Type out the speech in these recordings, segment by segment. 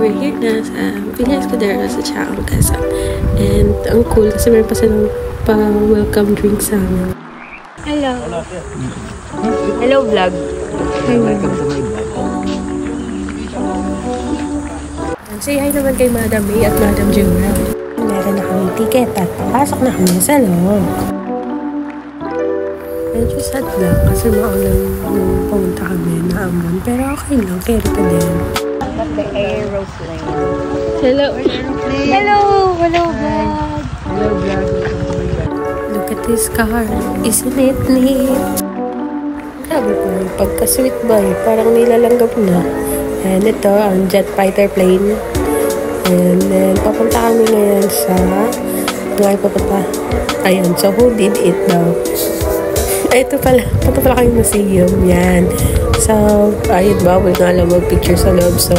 we're here na sa Villa Escudero sa Chaong, Quezon. And ang cool kasi meron pa silang pa-welcome drink sa amin. Hello! Hello vlog! Hi, welcome to my vlog. Say hi naman kay Madam May at Madam Jura. Meron na kami ticket at papasok na kami sa loob. Medyo sad lang kasi maulang nung pumunta kami na Amon. Pero okay lang, carry pa din. The aeroplane. Hello! Hello! Hello vlog! Hello vlog! Look at this car. Isn't it neat? Grabe po, pagka-sweet boy, parang nilalanggap na. And ito, ang jet fighter plane. And then, papunta kami ngayon sa... papunta. Ayun, so who did it daw? Ay, ito pala kayong museum. Yan. So, ayun, bawal nga lang mag-picture sa loob. So,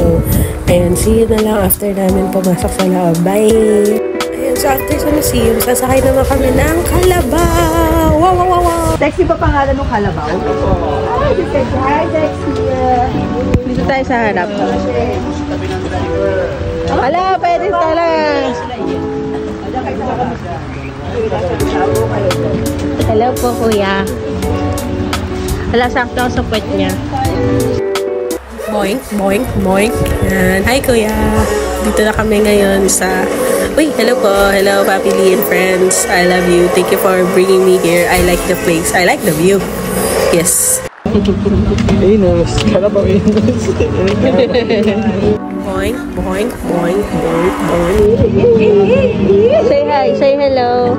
ayun, see you na lang after namin pumasok sa loob. Bye! Ayun, so after sa museum, sasakay naman kami ng Kalabaw! Wow, wow, wow, wow! Taxi pa pangalan ng Kalabaw? Hi, Taxi! Dito tayo sa harap. Hala, pwede tala! Hello po, kuya. Hala, sakto ako sa puwet niya. Boink, boink, boink. Yan. Hi, kuya. Dito na kami ngayon sa... Uy, hello po. Hello, Papi Lee and friends. I love you. Thank you for bringing me here. I like the place. I like the view. Yes. Inus. Kalabaw Inus. Boink, boink, boink, boink, boink. Say hi. Say hello.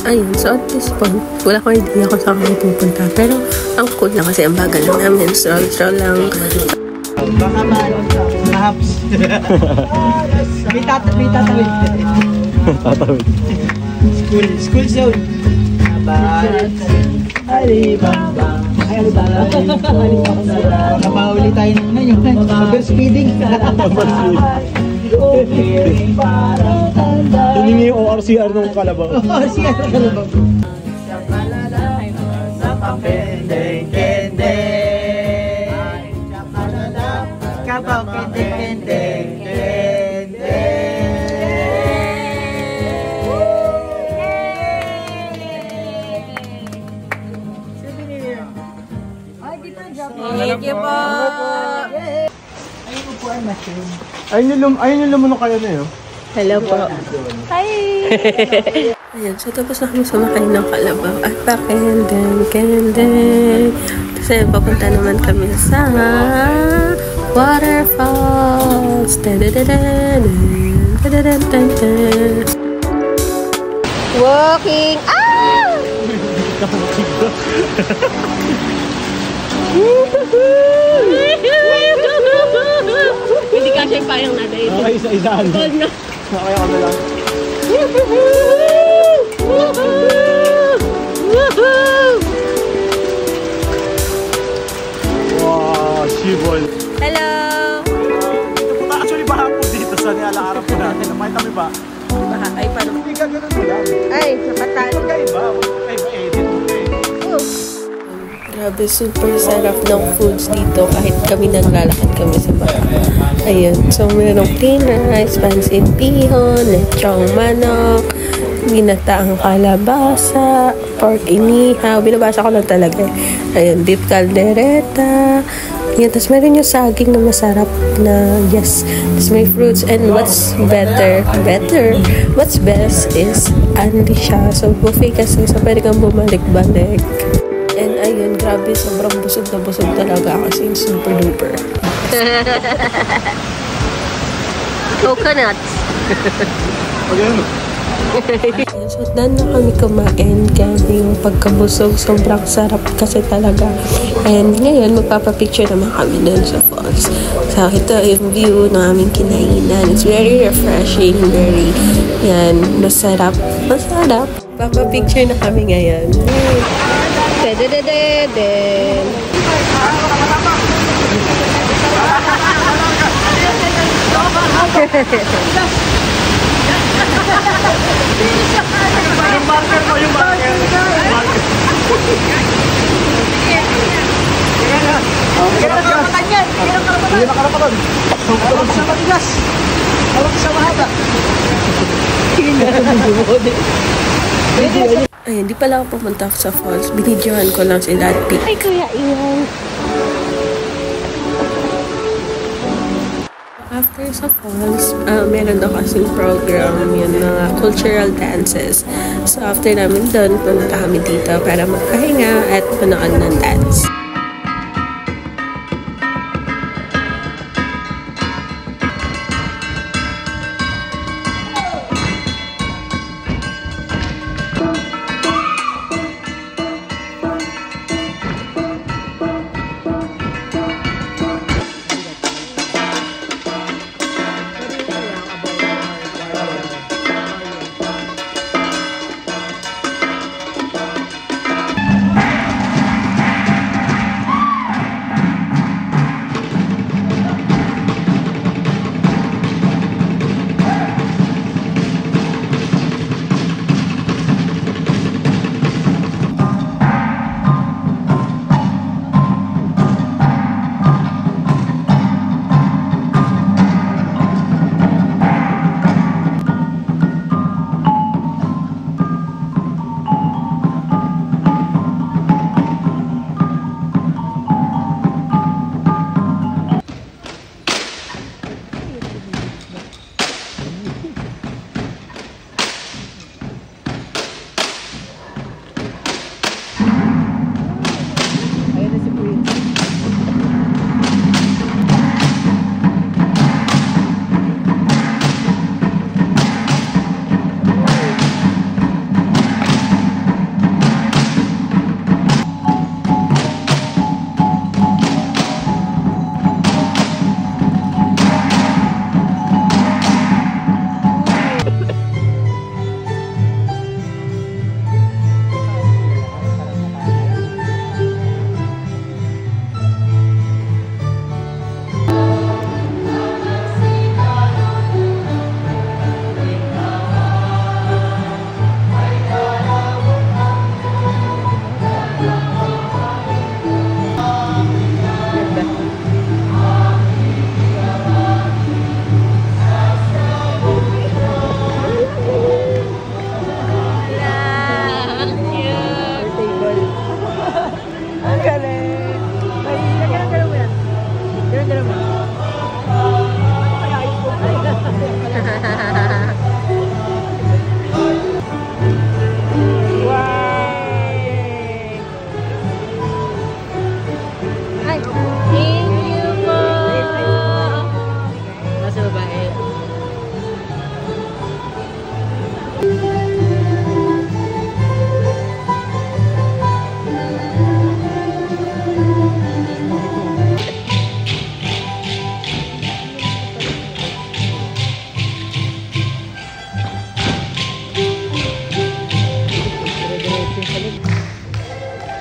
Ayun, so at this point, wala akong idea kung saan kami pupunta. Pero, ang cool lang kasi ang bagal lang namin. Stroll lang. Baka mahaps. May tatawid. Tatawid. School zone. Alibaba. Baka mahuli tayo ng over-speeding. Hiningi yung ORCR ng Kalabaw. ORCR ng Kalabaw. Sa papendeng-kendeng, kapaw kendeng-kendeng. Thank you po. Ayun yung lumunok kayo na yun. Hello po. Hi! Ayan, so tapos na kami sumakay ng Kalabaw at pa-kendeng. Kasi papunta naman kami sa waterfalls. Walking! Ah! Hindi kasi parang nada ito. Okay, isa-isahan. Okay, ako na lang. Wow, shibol. Hello! Actually, baha po dito sa nialakarap po natin. May kami ba? Baha, ay parang... Hindi ka ganun mo lang. Ay, napatalo. Magkaiba. Edit mo eh. Grabe, super sarap ng foods dito kahit kami naglalakad kami sa baha. Ayun, so mayroong plain rice, pansit bihon, lechong manok, ginataang kalabasa, pork inihaw, binabasa ko lang talaga. Ayun, beef caldereta. Yan, tapos meron yung saging na masarap na, yes. Tapos may fruits, and what's what's best is unli siya. So buffet kasi, so pwede kang bumalik-balik. And ayun, grabe, sobrang busog na busog talaga kasi super duper. Coconuts. So, done na kami kumain. Kaya yung pagkabusog, sobrang sarap kasi talaga. And ngayon, magpapapicture naman kami dun sa falls. falls. So, ito yung view ng aming kinainan. It's very refreshing, very, yan, masarap. Masarap. Papapicture na kami ngayon. Yung marker mo, yung marker. Hindi na karapatan. Kalog sa matigas. Kalog sa mahaba. Ay, hindi pala ako pumunta sa falls. Binidyohan ko lang sila at Ay, Kuya Iwan. After sa falls, meron daw kasing program yun, mga cultural dances. So after namin doon, pumunta kami dito para magpahinga at manood ng dance.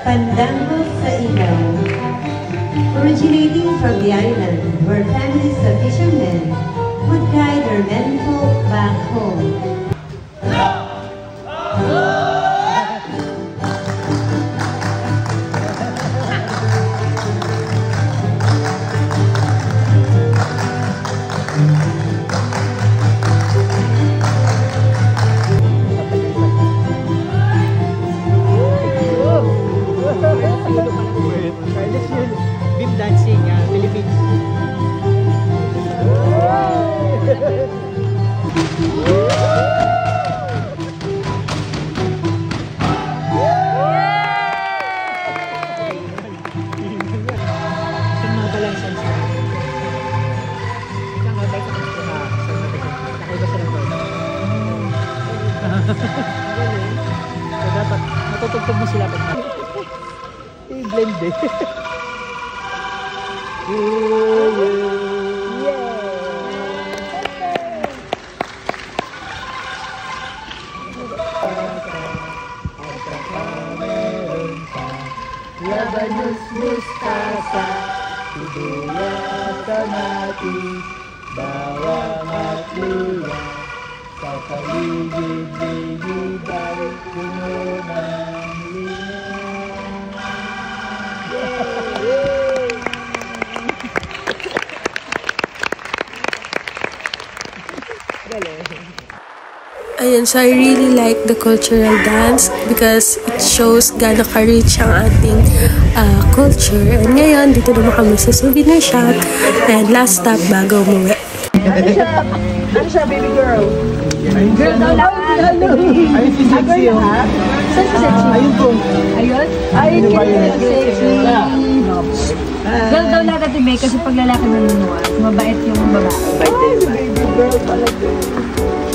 Pandango sa Ilaw. Originating from the island where families of fishermen would guide their menfolk back home. Beam dancing, Philippines. So dapat matutugtog mo sila pag i-blend eh. Labanus mustasa, sibuyas, kamatis, bawang at luya, sa paligid-ligid ay puno ng Ayan, so I really like the cultural dance because it shows gaano ka-rich ang ating culture. And ngayon, dito naman kami sa souvenir shop. And last stop bago umuwi. Ano siya, baby girl? Girl, hello! Ayun si Sexy, oh. Saan si Sexy? Ayun po. Ayun? Ayun ka na Sexy. Girl daw lahat natin may kasi pag lalaki manunuwa, mabait yung babae. Ay, baby girl pala.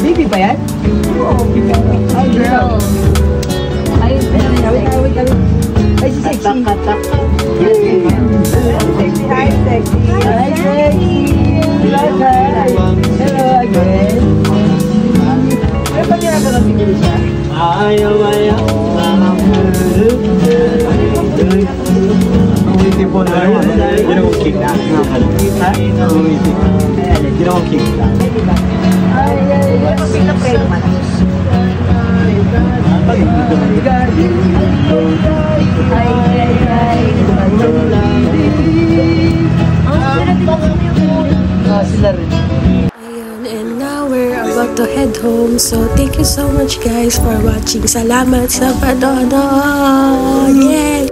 Baby ba yan? Oo. Ay, girl. Ayun ka na Sexy. Ay, si Sexy. Sexy, hi Sexy. Hi, Sexy. Hello again. Ay, pag nila ka lang siguro siya? Ayaw, Umitin po na ginawang kick na. Ginawang kick na. Pag na pray naman. sila rin. Ayan, and now we're about to head home. So thank you so much guys for watching. Salamat sa panonood. Yay!